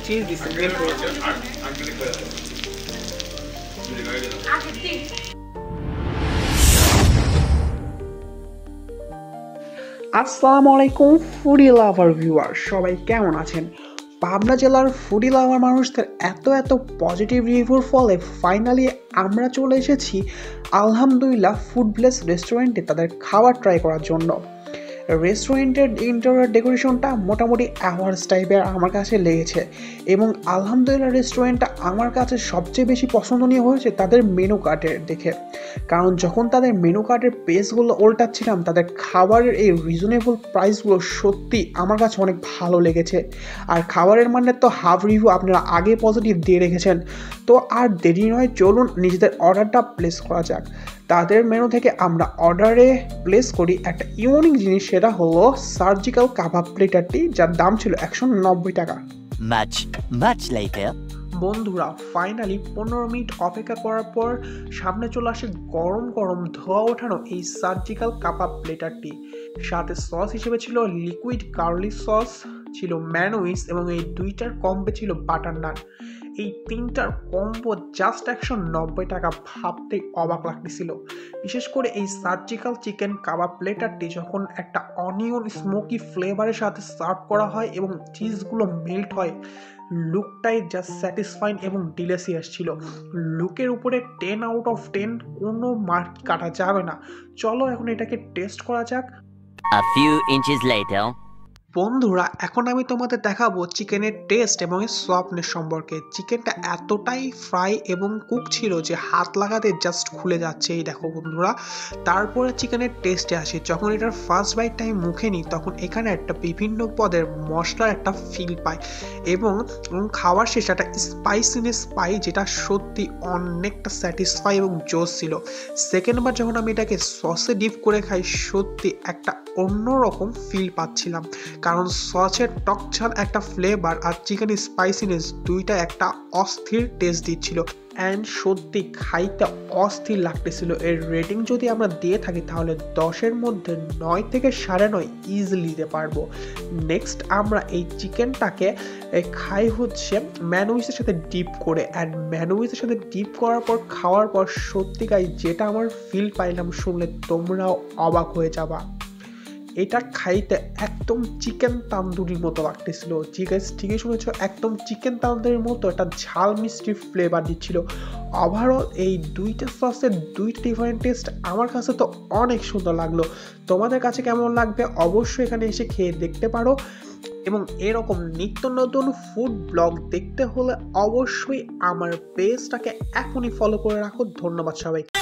cheese this আসসালামু আলাইকুম foodie লাভার viewer, সবাই কেমন আছেন? পাবনা জেলার ফুডি লাভার মানুষদের এত পজিটিভ রিভিউর ফলে ফাইনালি আমরা চলে এসেছি আলহামদুলিল্লাহ ফুড প্লেস রেস্টুরেন্টে তাদের খাবার ট্রাই করার জন্য। রেস্টুরেন্টের ইন্টেরিয়র ডেকোরেশনটা মোটামুটি অ্যাওয়ার্ডস টাইপের আমার কাছে লেগেছে এবং আলহামদুলিল্লাহ রেস্টুরেন্টটা আমার কাছে সবচেয়ে বেশি পছন্দনীয় হয়েছে তাদের মেনু কার্ডের দেখে। কারণ যখন তাদের মেনু কার্ডের পেজগুলো ওল্টাচ্ছিলাম, তাদের খাবারের এই রিজনেবল প্রাইসগুলো সত্যি আমার কাছে অনেক ভালো লেগেছে। আর খাবারের মানের তো হাফ রিভিউ আপনারা আগে পজিটিভ দিয়ে রেখেছেন। তো আর দেরি নয়, চলুন নিজেদের অর্ডারটা প্লেস করা যাক। তাদের মেনু থেকে আমরা অর্ডারে প্লেস করি একটা ইউনিক জিনিস, সেটা হলো সার্জিক্যাল কাবাব প্লেটারটি, যার দাম ছিল 190 টাকা। much later বন্ধুরা, ফাইনালি 15 মিনিট অপেক্ষা করার পর সামনে চলে আসে গরম গরম ধোয়া ওঠানো এই সার্জিক্যাল কাবাব প্লেটারটি। সাথে সস হিসেবে ছিল লিকুইড গার্লিক সস, ছিল ম্যানোইস এবং এই দুইটার কম্বে ছিল বাটার নান। এই তিনটার কম্বো জাস্ট 190 টাকা, ভাবতেই অবাক লাগতেছিল। বিশেষ করে এই সার্জিক্যাল চিকেন কাবাব প্লেটারটি যখন একটা অনিয়ন স্মোকি ফ্লেভারের সাথে সার্ভ করা হয় এবং চিজগুলো মেল্ট হয়, লুকটাই জাস্ট স্যাটিসফাইং এবং ডিলিশিয়াস ছিল। লুকের উপরে 10 আউট অফ 10, কোনো মার্ক কাটা যাবে না। চলো এখন এটাকে টেস্ট করা যাক। a few inches later বন্ধুরা, এখন আমি তোমাদের দেখাবো চিকেনের টেস্ট এবং এর সফটনেস সম্পর্কে। চিকেনটা এতটাই ফ্রাই এবং কুক ছিল যে হাত লাগাতে জাস্ট খুলে যাচ্ছে। এই দেখো বন্ধুরা, তারপরে চিকেনের টেস্টে আসি। যখন এটার ফার্স্ট বাইটটা আমি মুখে নিই, তখন এখানে একটা বিভিন্ন পদের মশলার একটা ফিল পাই এবং খাওয়ার শেষে একটা স্পাইসিনেস পাই, যেটা সত্যি অনেকটা স্যাটিসফাই এবং জোস ছিল। সেকেন্ডবার যখন আমি এটাকে সসে ডিপ করে খাই, সত্যি একটা অন্যরকম ফিল পাচ্ছিলাম, কারণ সসের টকঝাল একটা ফ্লেভার আর চিকেনের স্পাইসিনেস দুইটা একটা অস্থির টেস্ট দিচ্ছিল অ্যান্ড সত্যি খাইতে অস্থির লাগতেছিল। এর রেটিং যদি আমরা দিয়ে থাকি তাহলে 10-এর মধ্যে 9 থেকে 9.5 ইজিলি দিতে পারবো। নেক্সট আমরা এই চিকেনটাকে খাই হচ্ছে ম্যানোইসের সাথে ডিপ করে, অ্যান্ড ম্যানোইসের সাথে ডিপ করার পর খাওয়ার পর সত্যি গাই যেটা আমার ফিল পাইলাম, শুনলে তোমরাও অবাক হয়ে যাবা। এটা খাইতে একদম চিকেন তান্দুরির মতো লাগতেছিল। ঠিকই শুনেছ, একদম চিকেন তান্দুরির মতো একটা ঝাল মিষ্টি ফ্লেভার দিচ্ছিল। ওভারঅল এই দুইটা সসের দুইটা ডিফারেন্ট টেস্ট আমার কাছে তো অনেক সুন্দর লাগলো। তোমাদের কাছে কেমন লাগবে অবশ্যই এখানে এসে খেয়ে দেখতে পারো। এবং এরকম নিত্য নতুন ফুড ব্লগ দেখতে হলে অবশ্যই আমার পেজটাকে এখনই ফলো করে রাখো। ধন্যবাদ সবাইকে।